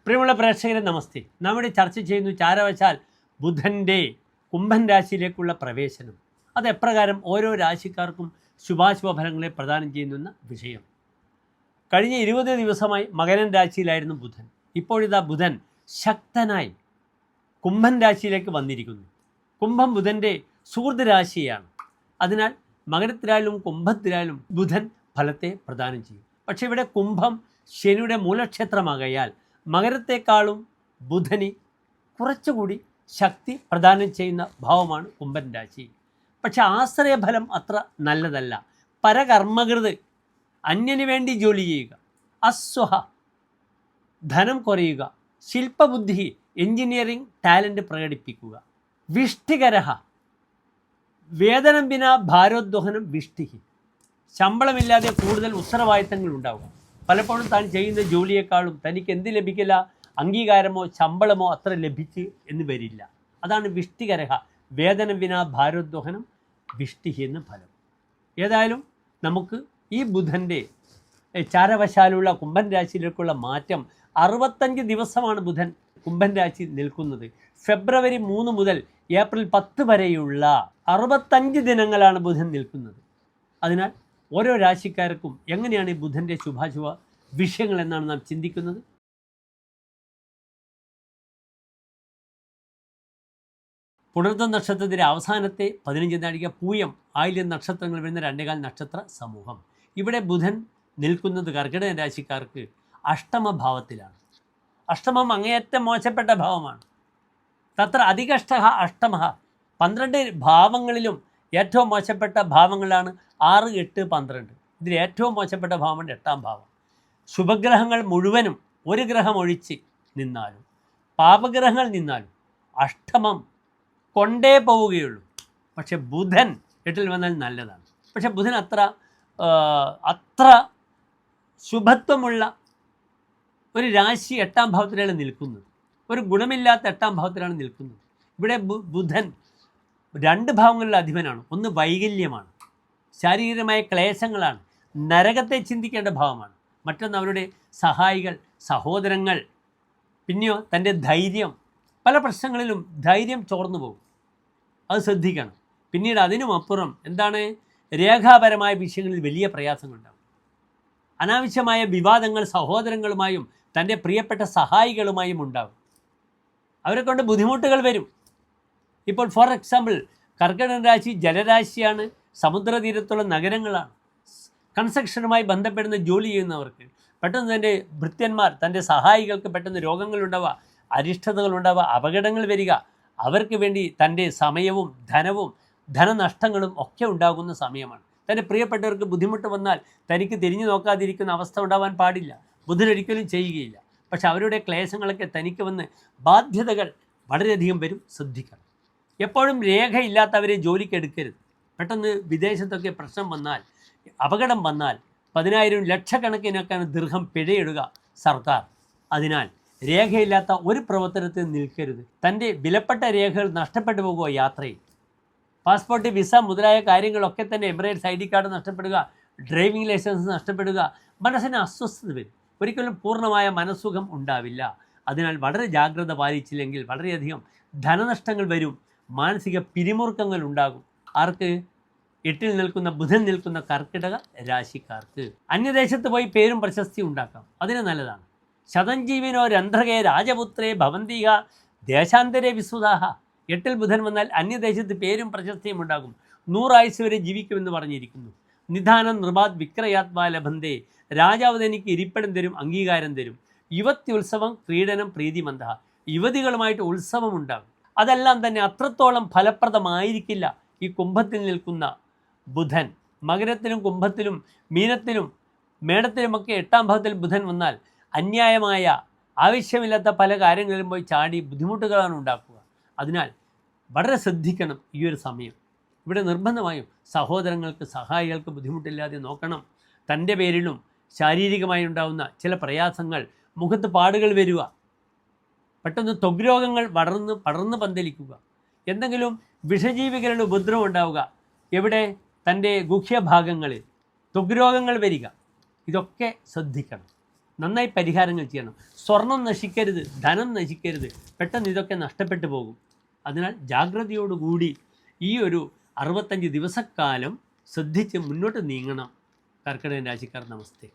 പ്രിയമുള്ള പ്രേക്ഷകരെ നമസ്തേ. നാം ഇവിടെ ചർച്ച ചെയ്യുന്നു ചാരവശാൽ ബുധൻ്റെ കുംഭൻ രാശിയിലേക്കുള്ള പ്രവേശനം. അത് എപ്രകാരം ഓരോ രാശിക്കാർക്കും ശുഭാശുഭ ഫലങ്ങളെ പ്രദാനം ചെയ്യുന്ന വിഷയം. കഴിഞ്ഞ 20 ദിവസമായി മകരൻ രാശിയിലായിരുന്നു ബുധൻ. ഇപ്പോഴിതാ ബുധൻ ശക്തനായി കുംഭൻ രാശിയിലേക്ക് വന്നിരിക്കുന്നു. കുംഭം ബുധൻ്റെ സുഹൃത്ത് രാശിയാണ്. അതിനാൽ മകരത്തിലായാലും കുംഭത്തിലായാലും ബുധൻ ഫലത്തെ പ്രദാനം ചെയ്യും. പക്ഷേ ഇവിടെ കുംഭം ശനിയുടെ മൂലക്ഷേത്രമാകയാൽ മകരത്തെക്കാളും ബുധന് കുറച്ചുകൂടി ശക്തി പ്രദാനം ചെയ്യുന്ന ഭാവമാണ് കുംഭൻ രാശി. പക്ഷെ ആശ്രയഫലം അത്ര നല്ലതല്ല. പരകർമ്മകൃത്, അന്യന് വേണ്ടി ജോലി ചെയ്യുക, അസ്വഹ ധനം കുറയുക, ശില്പബുദ്ധി എഞ്ചിനീയറിംഗ് ടാലൻറ്റ് പ്രകടിപ്പിക്കുക, വിഷ്ടികരഹ വേതനം വിന ഭാരോദ്വഹനം വിഷ്ടിഹി, ശമ്പളമില്ലാതെ കൂടുതൽ ഉത്തരവാദിത്തങ്ങൾ ഉണ്ടാവുക. പലപ്പോഴും താൻ ചെയ്യുന്ന ജോലിയേക്കാളും തനിക്ക് എന്ത് ലഭിക്കില്ല, അംഗീകാരമോ ശമ്പളമോ അത്ര ലഭിച്ച് എന്ന് വരില്ല. അതാണ് വിഷ്ടികരഹ, വേതനം വിന ഭാരോദ്വഹനം വിഷ്ടിഹി എന്ന് ഫലം. ഏതായാലും നമുക്ക് ഈ ബുധൻ്റെ ചാരവശാലുള്ള കുംഭൻ രാശിയിലേക്കുള്ള മാറ്റം 65 ദിവസമാണ് ബുധൻ കുംഭൻ രാശി നിൽക്കുന്നത്. ഫെബ്രുവരി 3 മുതൽ ഏപ്രിൽ 10 വരെയുള്ള 65 ദിനങ്ങളാണ് ബുധൻ നിൽക്കുന്നത്. അതിനാൽ ഓരോ രാശിക്കാർക്കും എങ്ങനെയാണ് ഈ ബുധൻ്റെ ശുഭാശുഭ വിഷയങ്ങൾ എന്നാണ് നാം ചിന്തിക്കുന്നത്. പുണർദ നക്ഷത്രത്തിൻ്റെ അവസാനത്തെ 15 നാഴിക, പൂയം, ആയില്യം നക്ഷത്രങ്ങൾ വരുന്ന 2.25 നക്ഷത്ര സമൂഹം. ഇവിടെ ബുധൻ നിൽക്കുന്നത് കർക്കിടക രാശിക്കാർക്ക് അഷ്ടമഭാവത്തിലാണ്. അഷ്ടമം അങ്ങേയറ്റം മോശപ്പെട്ട ഭാവമാണ്. തത്ര അധികഷ്ട അഷ്ടമ, 12 ഭാവങ്ങളിലും ഏറ്റവും മോശപ്പെട്ട ഭാവങ്ങളാണ് 6, 8, 12. ഇതിൽ ഏറ്റവും മോശപ്പെട്ട ഭാവമാണ് 8ാം ഭാവം. ശുഭഗ്രഹങ്ങൾ മുഴുവനും ഒരു ഗ്രഹം ഒഴിച്ച് നിന്നാലും പാപഗ്രഹങ്ങൾ നിന്നാലും അഷ്ടമം കൊണ്ടേ പോവുകയുള്ളൂ. പക്ഷെ ബുധൻ 8ൽ വന്നാൽ നല്ലതാണ്. പക്ഷെ ബുധൻ അത്ര ശുഭത്വമുള്ള ഒരു രാശി 8ാം ഭാവത്തിലാണ് നിൽക്കുന്നത്. ഒരു ഗുണമില്ലാത്ത 8ാം ഭാവത്തിലാണ് നിൽക്കുന്നത്. ഇവിടെ ബുധൻ 2 ഭാവങ്ങളിലെ അധിപനാണ്. ഒന്ന് വൈകല്യമാണ്, ശാരീരികമായ ക്ലേശങ്ങളാണ്, നരകത്തെ ചിന്തിക്കേണ്ട ഭാവമാണ്. മറ്റൊന്ന് അവരുടെ സഹായികൾ, സഹോദരങ്ങൾ, പിന്നെയോ തൻ്റെ ധൈര്യം. പല പ്രശ്നങ്ങളിലും ധൈര്യം ചോർന്നു പോകും, അത് ശ്രദ്ധിക്കണം. പിന്നീട് അതിനുമപ്പുറം എന്താണ്, രേഖാപരമായ വിഷയങ്ങളിൽ വലിയ പ്രയാസങ്ങളുണ്ടാകും. അനാവശ്യമായ വിവാദങ്ങൾ സഹോദരങ്ങളുമായും തൻ്റെ പ്രിയപ്പെട്ട സഹായികളുമായും ഉണ്ടാകും. അവരെ കൊണ്ട് ബുദ്ധിമുട്ടുകൾ വരും. ഇപ്പോൾ ഫോർ എക്സാമ്പിൾ കർക്കിടക രാശി ജലരാശിയാണ്, സമുദ്രതീരത്തുള്ള നഗരങ്ങളാണ്. കൺസ്ട്രക്ഷനുമായി ബന്ധപ്പെടുന്ന ജോലി ചെയ്യുന്നവർക്ക് പെട്ടെന്ന് തൻ്റെ ഭൃത്യന്മാർ, തൻ്റെ സഹായികൾക്ക് പെട്ടെന്ന് രോഗങ്ങളുണ്ടാവുക, അരിഷ്ടതകളുണ്ടാവുക, അപകടങ്ങൾ വരിക. അവർക്ക് വേണ്ടി തൻ്റെ സമയവും ധനവും ധനനഷ്ടങ്ങളും ഒക്കെ ഉണ്ടാകുന്ന സമയമാണ്. തൻ്റെ പ്രിയപ്പെട്ടവർക്ക് ബുദ്ധിമുട്ട് വന്നാൽ തനിക്ക് തിരിഞ്ഞു നോക്കാതിരിക്കുന്ന അവസ്ഥ ഉണ്ടാവാൻ പാടില്ല. ബുധനൊരിക്കലും ചെയ്യുകയില്ല. പക്ഷെ അവരുടെ ക്ലേശങ്ങളൊക്കെ തനിക്ക് വന്ന് ബാധ്യതകൾ വളരെയധികം വരും, ശ്രദ്ധിക്കണം. എപ്പോഴും രേഖയില്ലാത്തവരെ ജോലിക്ക് എടുക്കരുത്. പെട്ടെന്ന് വിദേശത്തൊക്കെ പ്രശ്നം വന്നാൽ, അപകടം വന്നാൽ 10,000 ലക്ഷക്കണക്കിനൊക്കെയാണ് ദീർഘം പിഴയിടുക സർക്കാർ. അതിനാൽ രേഖയില്ലാത്ത ഒരു പ്രവർത്തനത്തിൽ നിൽക്കരുത്. തൻ്റെ വിലപ്പെട്ട രേഖകൾ നഷ്ടപ്പെട്ടു പോകുക യാത്രയിൽ. പാസ്പോർട്ട്, വിസ മുതലായ കാര്യങ്ങളൊക്കെ തന്നെ, എമിറേറ്റ്സ് ID കാർഡ് നഷ്ടപ്പെടുക, ഡ്രൈവിംഗ് ലൈസൻസ് നഷ്ടപ്പെടുക, മനസ്സിന് അസ്വസ്ഥത വരും. ഒരിക്കലും പൂർണ്ണമായ മനസ്സുഖം ഉണ്ടാവില്ല. അതിനാൽ വളരെ ജാഗ്രത പാലിച്ചില്ലെങ്കിൽ വളരെയധികം ധനനഷ്ടങ്ങൾ വരും, മാനസിക പിരിമുറുക്കങ്ങൾ ഉണ്ടാകും. ആർക്ക്? 8ൽ നിൽക്കുന്ന ബുധൻ നിൽക്കുന്ന കർക്കിടക രാശിക്കാർക്ക്. അന്യദേശത്ത് പോയി പേരും പ്രശസ്തി ഉണ്ടാക്കാം, അതിന് നല്ലതാണ്. ശതഞ്ജീവിനോ രന്ധ്രകേ രാജപുത്രേ ഭവന്തിക ദേശാന്തരേ വിസുതാഹ. 8ൽ ബുധൻ വന്നാൽ അന്യദേശത്ത് പേരും പ്രശസ്തിയും ഉണ്ടാകും. 100 ആയുസ് വരെ ജീവിക്കുമെന്ന് പറഞ്ഞിരിക്കുന്നു. നിധാനം നൃപാത് വിക്രയാത്മാ ലഭന്തേ, രാജാവ് തനിക്ക് ഇരിപ്പിടം തരും, അംഗീകാരം തരും. യുവത്തി ഉത്സവം ക്രീഡനം പ്രീതിമന്ദ, യുവതികളുമായിട്ട് ഉത്സവം ഉണ്ടാകും. അതെല്ലാം തന്നെ അത്രത്തോളം ഫലപ്രദമായിരിക്കില്ല ഈ കുംഭത്തിൽ നിൽക്കുന്ന ബുധൻ. മകരത്തിലും കുംഭത്തിലും മീനത്തിലും മേടത്തിലുമൊക്കെ 8ാം ഭാവത്തിൽ ബുധൻ വന്നാൽ അന്യായമായ ആവശ്യമില്ലാത്ത പല കാര്യങ്ങളിലും പോയി ചാടി ബുദ്ധിമുട്ടുകളാണ് ഉണ്ടാക്കുക. അതിനാൽ വളരെ ശ്രദ്ധിക്കണം ഈ ഒരു സമയം. ഇവിടെ നിർബന്ധമായും സഹോദരങ്ങൾക്ക്, സഹായികൾക്ക് ബുദ്ധിമുട്ടില്ലാതെ നോക്കണം. തൻ്റെ പേരിലും ശാരീരികമായി ഉണ്ടാകുന്ന ചില പ്രയാസങ്ങൾ, മുഖത്ത് പാടുകൾ വരിക, പെട്ടെന്ന് ത്വഗ് രോഗങ്ങൾ പടർന്ന് പന്തലിക്കുക, എന്തെങ്കിലും വിഷജീവികളുടെ ഉപദ്രവം ഉണ്ടാവുക, എവിടെ? തൻ്റെ ഗുഹ്യഭാഗങ്ങളിൽ ത്വഗ് രോഗങ്ങൾ വരിക. ഇതൊക്കെ ശ്രദ്ധിക്കണം. നന്നായി പരിഹാരങ്ങൾ ചെയ്യണം. സ്വർണം നശിക്കരുത്, ധനം നശിക്കരുത്, പെട്ടെന്ന് ഇതൊക്കെ നഷ്ടപ്പെട്ടു പോകും. അതിനാൽ ജാഗ്രതയോടുകൂടി ഈ ഒരു 65 ദിവസക്കാലം ശ്രദ്ധിച്ച് മുന്നോട്ട് നീങ്ങണം. കർക്കിടക രാശിക്കാർ നമസ്തേ.